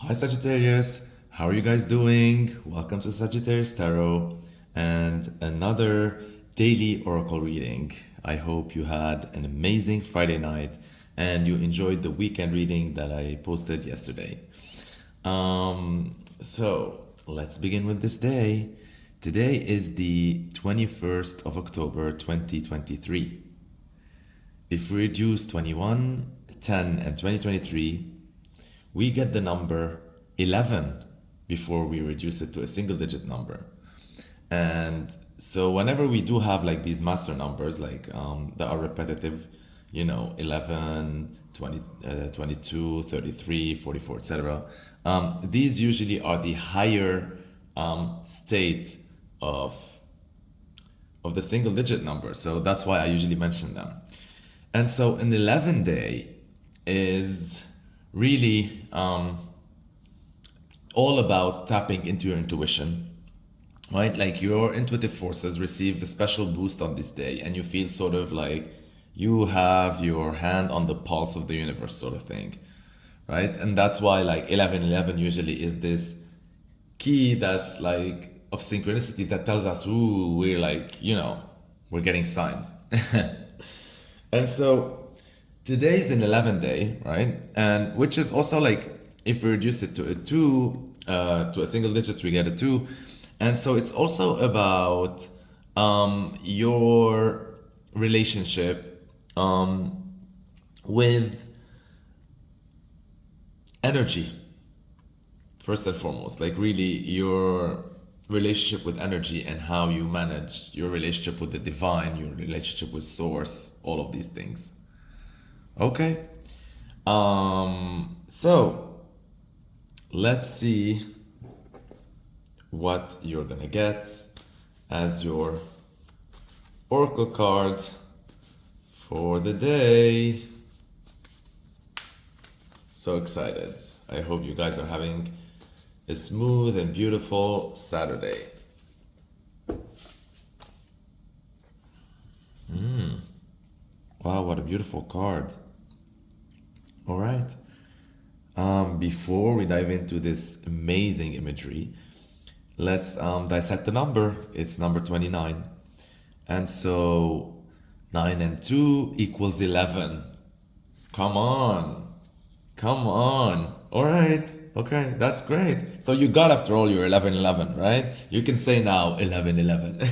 Hi Sagittarius, how are you guys doing? Welcome to Sagittarius Tarot and another daily oracle reading. I hope you had an amazing Friday night and you enjoyed the weekend reading that I posted yesterday. So let's begin with this day. Today is the 21st of October 2023. If we reduce 21, 10, and 2023, we get the number 11 before we reduce it to a single digit number. And so whenever we do have like these master numbers, like that are repetitive, 11, 20, 22, 33, 44, etc. These usually are the higher state of the single digit number. So that's why I usually mention them. And so an 11 day is really all about tapping into your intuition, right? Like your intuitive forces receive a special boost on this day, and you feel sort of like you have your hand on the pulse of the universe, sort of thing, right? And that's why like 1111 usually is this key that's like of synchronicity that tells us, ooh, we're like, we're getting signs. And so today's an 11 day, right? And which is also like, if we reduce it to a two, to a single digits, we get a two. And so it's also about your relationship with energy, first and foremost. Like, really, your relationship with energy and how you manage your relationship with the divine, your relationship with source, all of these things. Okay. So let's see what you're gonna get as your oracle card for the day. So excited. I hope you guys are having a smooth and beautiful Saturday. Wow, what a beautiful card. All right. Before we dive into this amazing imagery, let's dissect the number. It's number 29. And so 9 and 2 equals 11. Come on. Come on. All right. Okay, that's great. So you got after all your 1111, right? You can say now 1111.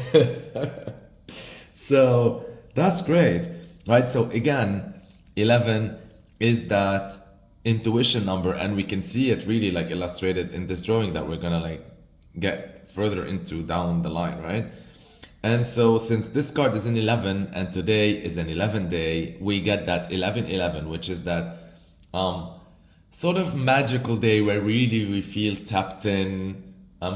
So that's great, right? So again, 11 is that intuition number, and we can see it really like illustrated in this drawing that we're gonna like get further into down the line, right? And so since this card is an 11 and today is an 11 day, we get that 1111, which is that sort of magical day where really we feel tapped in,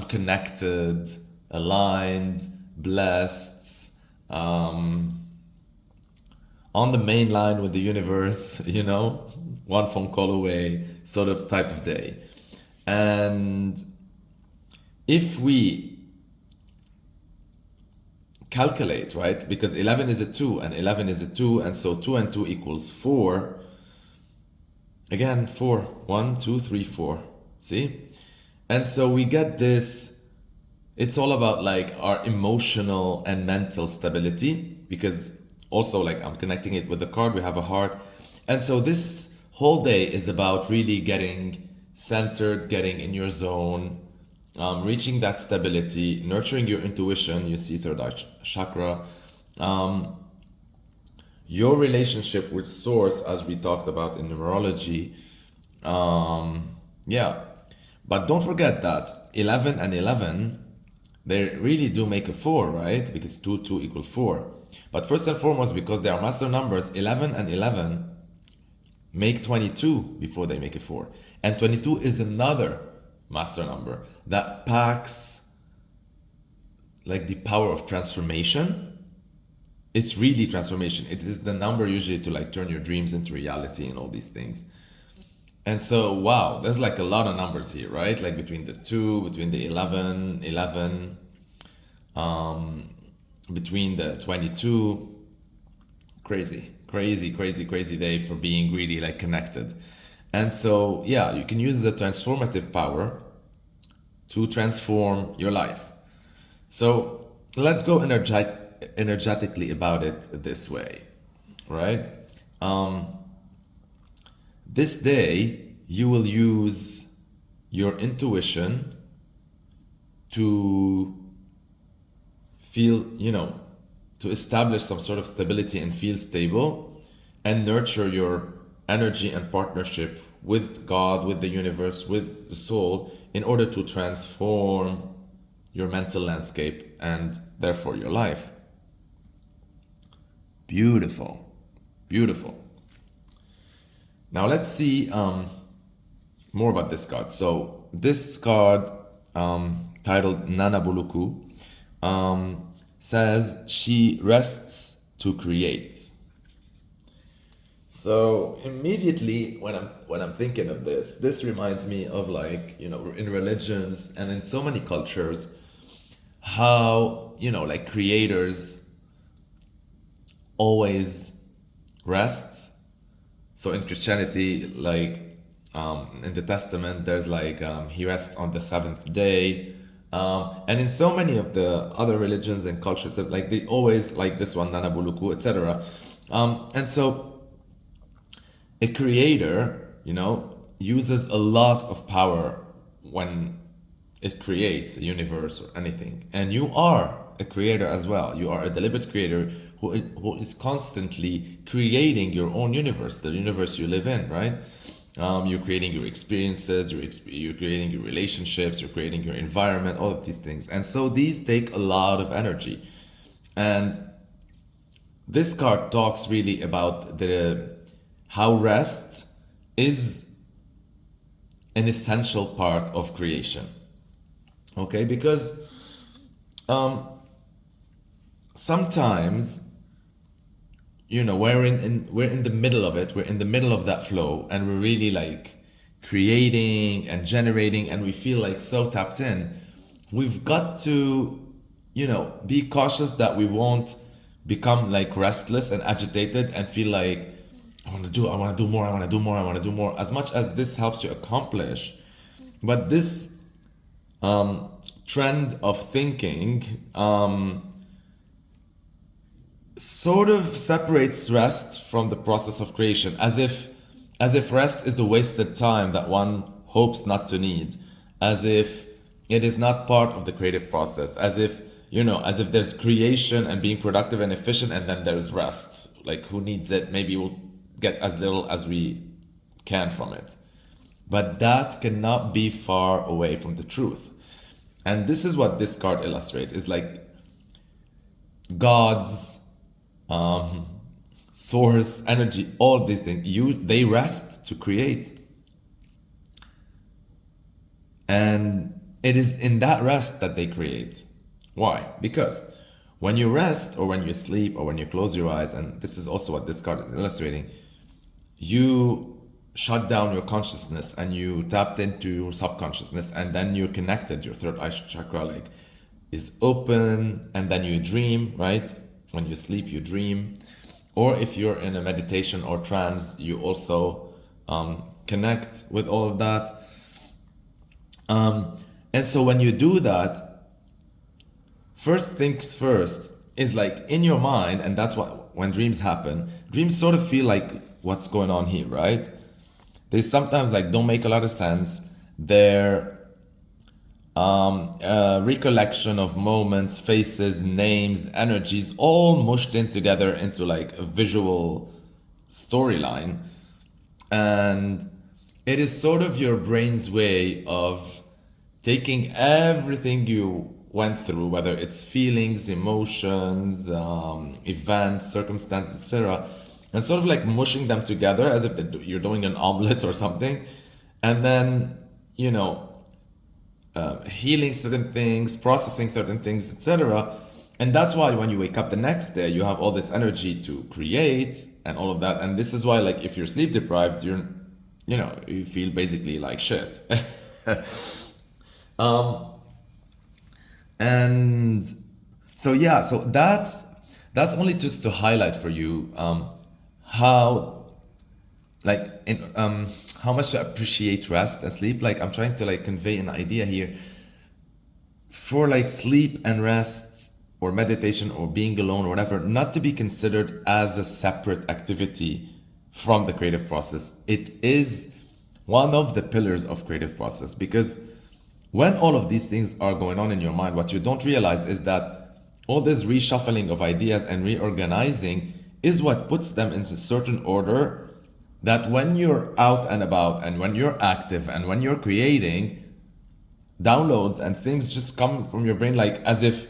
connected, aligned, blessed, on the main line with the universe, one phone call away, sort of type of day. And if we calculate, right, because 11 is a 2 and 11 is a 2, and so 2 and 2 equals 4. Again, 4. 1, 2, 3, 4. See? And so we get this. It's all about like our emotional and mental stability, because also like I'm connecting it with the card, we have a heart. And so this whole day is about really getting centered, getting in your zone, reaching that stability, nurturing your intuition. You see third eye chakra. Your relationship with source, as we talked about in numerology. Yeah. But don't forget that 11 and 11, they really do make a 4, right? Because 2, 2 equal 4. But first and foremost, because they are master numbers, 11 and 11 make 22 before they make a 4. And 22 is another master number that packs like the power of transformation. It's really transformation. It is the number usually to like turn your dreams into reality and all these things. And so, wow, there's like a lot of numbers here, right? Like between the 2, between the 11, between the 22. Crazy, crazy, crazy, crazy day for being really like connected. And so, yeah, you can use the transformative power to transform your life. So let's go energetically about it this way, right? This day, you will use your intuition to feel, to establish some sort of stability and feel stable and nurture your energy and partnership with God, with the universe, with the soul in order to transform your mental landscape and therefore your life. Beautiful. Beautiful. Now let's see more about this card. So this card, titled Nana Buluku, says she rests to create. So immediately when I'm thinking of this reminds me of, like, in religions and in so many cultures, how, like, creators always rest. So in Christianity, like, in the Testament, there's like, he rests on the seventh day. And in so many of the other religions and cultures, like, they always, like this one, Nana Buluku, etc. And so a creator, uses a lot of power when it creates a universe or anything. And you are a creator as well. You are a deliberate creator who is constantly creating your own universe, the universe you live in, right? You're creating your experiences, you're creating your relationships, you're creating your environment, all of these things. And so these take a lot of energy. And this card talks really about how rest is an essential part of creation. Okay, because sometimes, we're in the middle of it, we're in the middle of that flow, and we're really, like, creating and generating, and we feel like so tapped in. We've got to, be cautious that we won't become, like, restless and agitated and feel like, I want to do more, as much as this helps you accomplish. But this trend of thinking sort of separates rest from the process of creation, as if rest is a wasted time that one hopes not to need, as if it is not part of the creative process, as if there's creation and being productive and efficient, and then there's rest. Like, who needs it? Maybe we'll get as little as we can from it. But that cannot be far away from the truth. And this is what this card illustrates, is like God's source, energy, all these things. They rest to create. And it is in that rest that they create. Why? Because when you rest, or when you sleep, or when you close your eyes, and this is also what this card is illustrating, you shut down your consciousness and you tapped into your subconsciousness, and then you're connected. Your third eye chakra, like, is open, and then you dream, right? When you sleep, you dream. Or if you're in a meditation or trance, you also connect with all of that. And so when you do that, first things first is, like, in your mind, and that's what, when dreams happen, dreams sort of feel like, what's going on here, right? They sometimes, like, don't make a lot of sense. They're recollection of moments, faces, names, energies, all mushed in together into, like, a visual storyline. And it is sort of your brain's way of taking everything you went through, whether it's feelings, emotions, events, circumstances, etc., and sort of, like, mushing them together as if you're doing an omelet or something, and then, healing certain things, processing certain things, etc. And that's why when you wake up the next day, you have all this energy to create and all of that. And this is why, like, if you're sleep deprived, you feel basically like shit. And so, yeah, so that's only just to highlight for you how like in how much to appreciate rest and sleep. Like I'm trying to like convey an idea here for like sleep and rest or meditation or being alone or whatever, not to be considered as a separate activity from the creative process. It is one of the pillars of creative process, because when all of these things are going on in your mind, what you don't realize is that all this reshuffling of ideas and reorganizing is what puts them in a certain order, that when you're out and about and when you're active and when you're creating, downloads and things just come from your brain like as if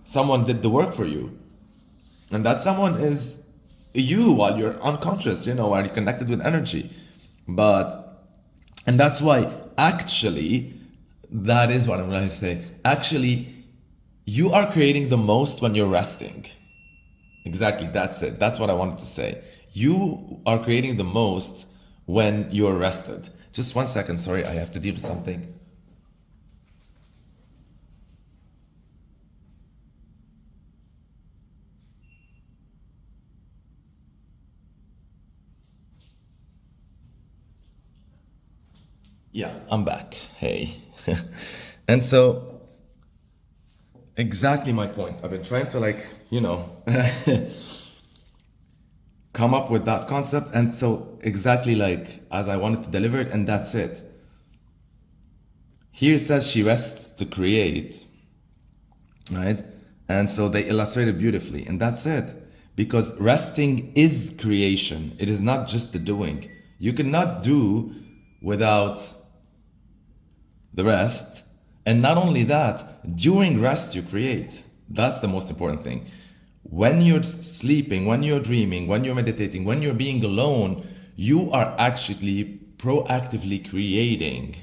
someone did the work for you. And that someone is you while you're unconscious, while you're connected with energy. And that's why actually, that is what I'm trying to say. Actually, you are creating the most when you're resting. Exactly, that's it. That's what I wanted to say. You are creating the most when you're rested. Just 1 second, sorry, I have to deal with something. Yeah, I'm back. Hey. And so, exactly my point. I've been trying to come up with that concept. And so, exactly like as I wanted to deliver it, and that's it. Here it says she rests to create, right? And so they illustrate it beautifully, and that's it. Because resting is creation, it is not just the doing. You cannot do without the rest. And not only that, during rest you create. That's the most important thing. When you're sleeping, when you're dreaming, when you're meditating, when you're being alone, you are actually proactively creating.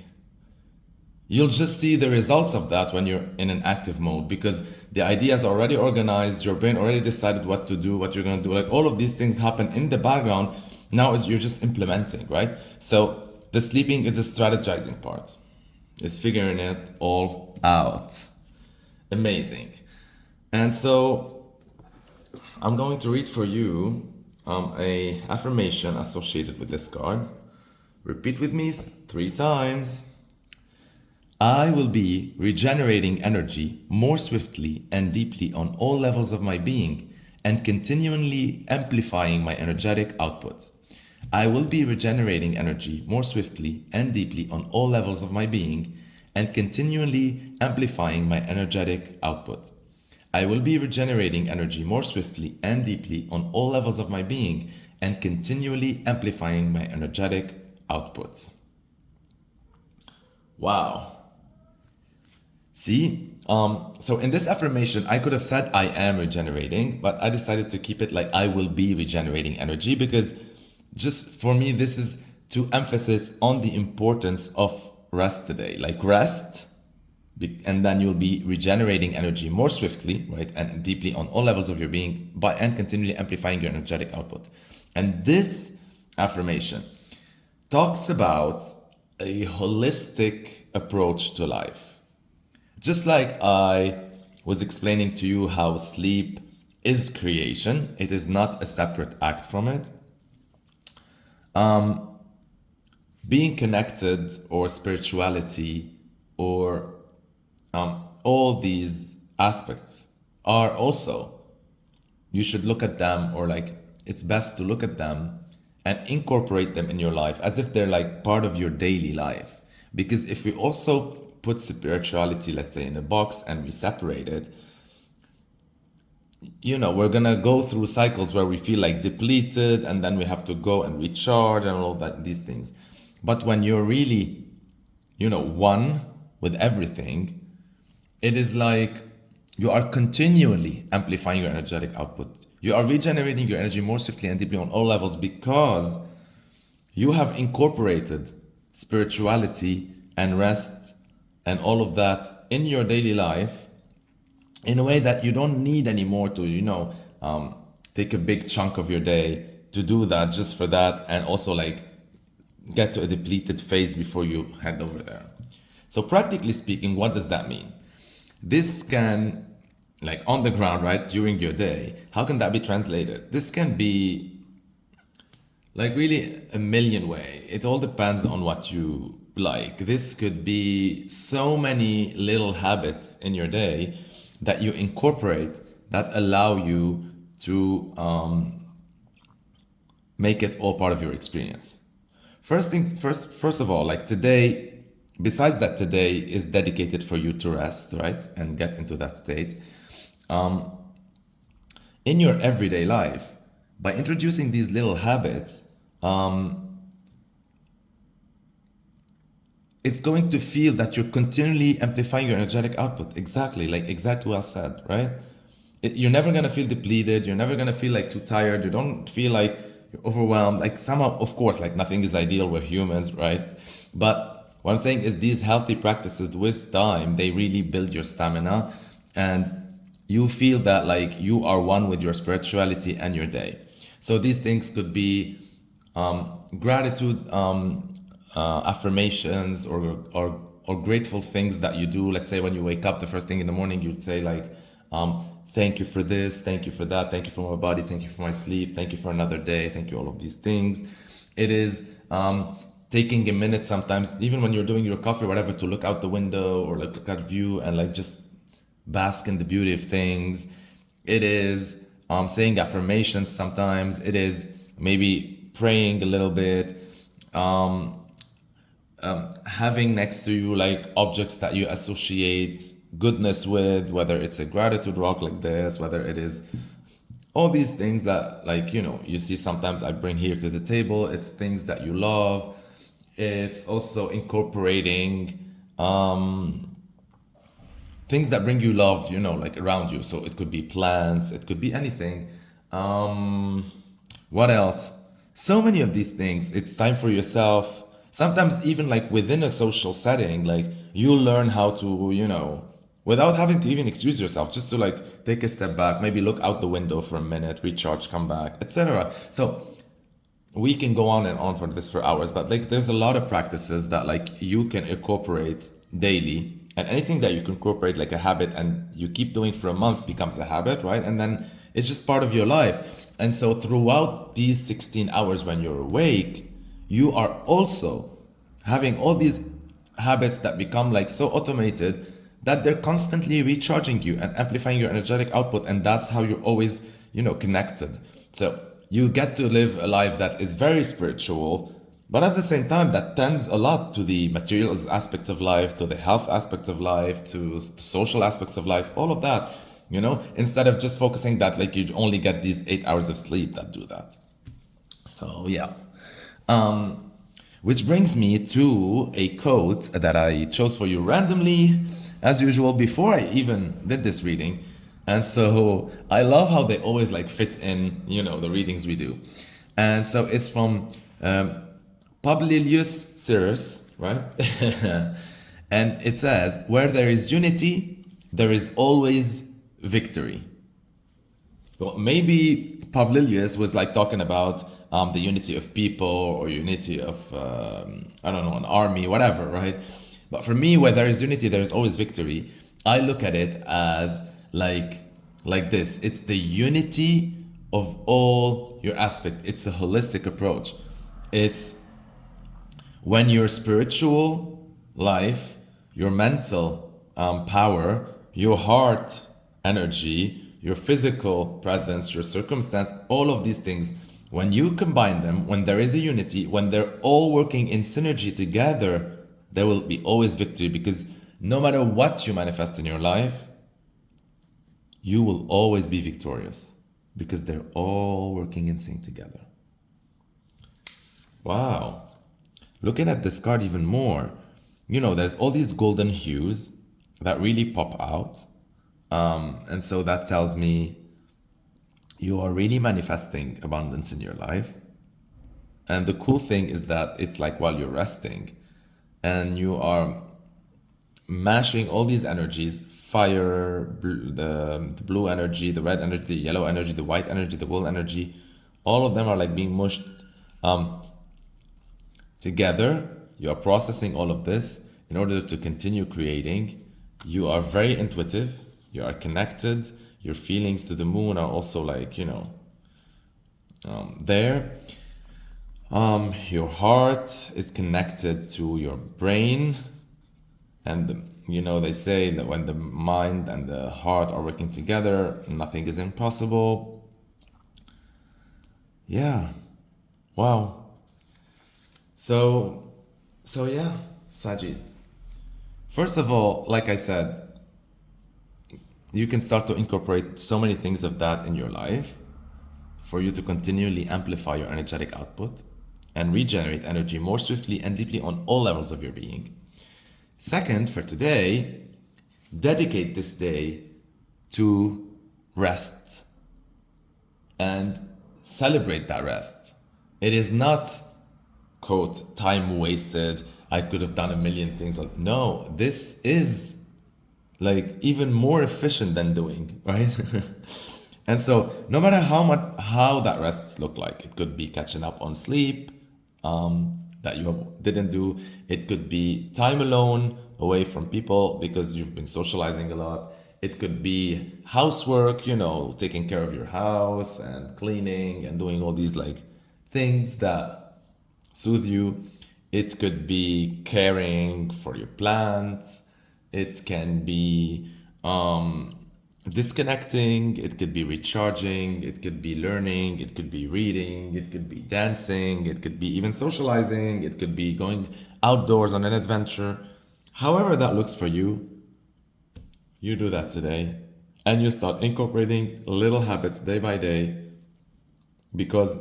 You'll just see the results of that when you're in an active mode, because the idea is already organized, your brain already decided what to do, what you're going to do. Like all of these things happen in the background. Now is you're just implementing, right? So the sleeping is the strategizing part. It's figuring it all out. Amazing. And so I'm going to read for you a affirmation associated with this card. Repeat with me 3 times. I will be regenerating energy more swiftly and deeply on all levels of my being and continually amplifying my energetic output. I will be regenerating energy more swiftly and deeply on all levels of my being and continually amplifying my energetic output. I will be regenerating energy more swiftly and deeply on all levels of my being and continually amplifying my energetic output. Wow. See, so in this affirmation, I could have said I am regenerating, but I decided to keep it like I will be regenerating energy, because just for me, this is to emphasis on the importance of rest today. Like rest, and then you'll be regenerating energy more swiftly, right, and deeply on all levels of your being, and continually amplifying your energetic output. And this affirmation talks about a holistic approach to life. Just like I was explaining to you how sleep is creation, it is not a separate act from it. Being connected or spirituality or all these aspects are also, you should look at them, or like it's best to look at them and incorporate them in your life as if they're like part of your daily life. Because if we also put spirituality, let's say, in a box and we separate it, we're gonna go through cycles where we feel like depleted, and then we have to go and recharge and all that, these things. But when you're really, one with everything, it is like you are continually amplifying your energetic output. You are regenerating your energy more swiftly and deeply on all levels, because you have incorporated spirituality and rest and all of that in your daily life in a way that you don't need anymore to, take a big chunk of your day to do that, just for that, and also like get to a depleted phase before you head over there. So practically speaking, what does that mean? This can, like on the ground, right, during your day, how can that be translated? This can be like really a million way. It all depends on what you like. This could be so many little habits in your day that you incorporate that allow you to make it all part of your experience. First of all, like today, besides that, today is dedicated for you to rest, right, and get into that state. In your everyday life, by introducing these little habits, it's going to feel that you're continually amplifying your energetic output. Exactly well said, right? You're never gonna feel depleted. You're never gonna feel like too tired. You don't feel like you're overwhelmed. Like somehow, of course, like nothing is ideal. We're humans, right? But what I'm saying is these healthy practices with time, they really build your stamina, and you feel that like you are one with your spirituality and your day. So these things could be gratitude affirmations, or grateful things that you do. Let's say when you wake up the first thing in the morning, you'd say like, thank you for this, thank you for that, thank you for my body, thank you for my sleep, thank you for another day, thank you all of these things. It is taking a minute sometimes, even when you're doing your coffee or whatever, to look out the window or like look at view and like just bask in the beauty of things. It is saying affirmations sometimes. It is maybe praying a little bit. Having next to you like objects that you associate goodness with, whether it's a gratitude rock like this, whether it is all these things that, like, you see sometimes I bring here to the table. It's things that you love. It's also incorporating things that bring you love, like around you. So it could be plants, it could be anything. What else? So many of these things. It's time for yourself. Sometimes even like within a social setting, like you learn how to, without having to even excuse yourself, just to like take a step back, maybe look out the window for a minute, recharge, come back, etc. So we can go on and on for this for hours, but like there's a lot of practices that like you can incorporate daily, and anything that you can incorporate like a habit and you keep doing for a month becomes a habit, right? And then it's just part of your life. And so throughout these 16 hours when you're awake, you are also having all these habits that become like so automated that they're constantly recharging you and amplifying your energetic output, and that's how you're always connected. So you get to live a life that is very spiritual, but at the same time that tends a lot to the material aspects of life, to the health aspects of life, to social aspects of life, all of that, instead of just focusing that like you only get these 8 hours of sleep that do that. So yeah. Which brings me to a quote that I chose for you randomly, as usual, before I even did this reading. And so I love how they always like fit in, the readings we do. And so it's from Publilius Syrus, right? And it says, where there is unity, there is always victory. Well, maybe Publilius was like talking about the unity of people, or unity of, I don't know, an army, whatever, right? But for me, where there is unity, there is always victory. I look at it as like this. It's the unity of all your aspects. It's a holistic approach. It's when your spiritual life, your mental power, your heart energy, your physical presence, your circumstance, all of these things, when you combine them, when there is a unity, when they're all working in synergy together, there will be always victory, because no matter what you manifest in your life, you will always be victorious, because they're all working in sync together. Wow. Looking at this card even more, there's all these golden hues that really pop out. And so that tells me you are really manifesting abundance in your life. And the cool thing is that it's like while you're resting and you are mashing all these energies, fire, the blue energy, the red energy, the yellow energy, the white energy, the wool energy, all of them are like being mushed together. You are processing all of this in order to continue creating. You are very intuitive. You are connected. Your feelings to the moon are also like, there. Your heart is connected to your brain, and they say that when the mind and the heart are working together, nothing is impossible. Yeah. Wow. So, yeah, Sagis. First of all, like I said, you can start to incorporate so many things of that in your life for you to continually amplify your energetic output and regenerate energy more swiftly and deeply on all levels of your being. Second, for today, dedicate this day to rest and celebrate that rest. It is not, quote, time wasted. I could have done a million things. No, this is like even more efficient than doing, right? And so no matter how that rests look like, it could be catching up on sleep that you didn't do. It could be time alone away from people because you've been socializing a lot. It could be housework, taking care of your house and cleaning and doing all these like things that soothe you. It could be caring for your plants. It can be disconnecting. It could be recharging. It could be learning. It could be reading. It could be dancing. It could be even socializing. It could be going outdoors on an adventure. However, that looks for you, you do that today. And you start incorporating little habits day by day because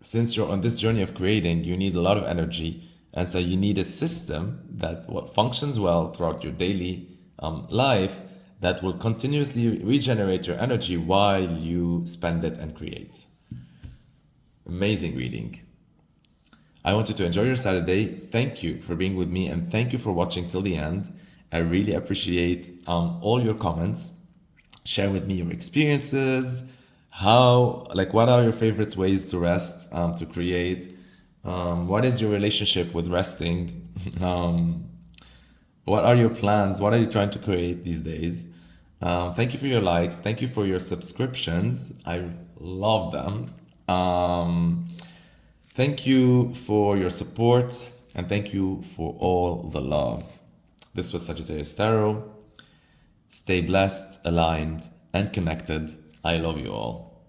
since you're on this journey of creating, you need a lot of energy. And so you need a system that what functions well throughout your daily life that will continuously regenerate your energy while you spend it and create. Amazing reading. I want you to enjoy your Saturday. Thank you for being with me and thank you for watching till the end. I really appreciate all your comments. Share with me your experiences. What are your favorite ways to rest, to create? What is your relationship with resting? What are your plans? What are you trying to create these days? Thank you for your likes. Thank you for your subscriptions. I love them. Thank you for your support and thank you for all the love. This was Sagittarius Tarot. Stay blessed, aligned, and connected. I love you all.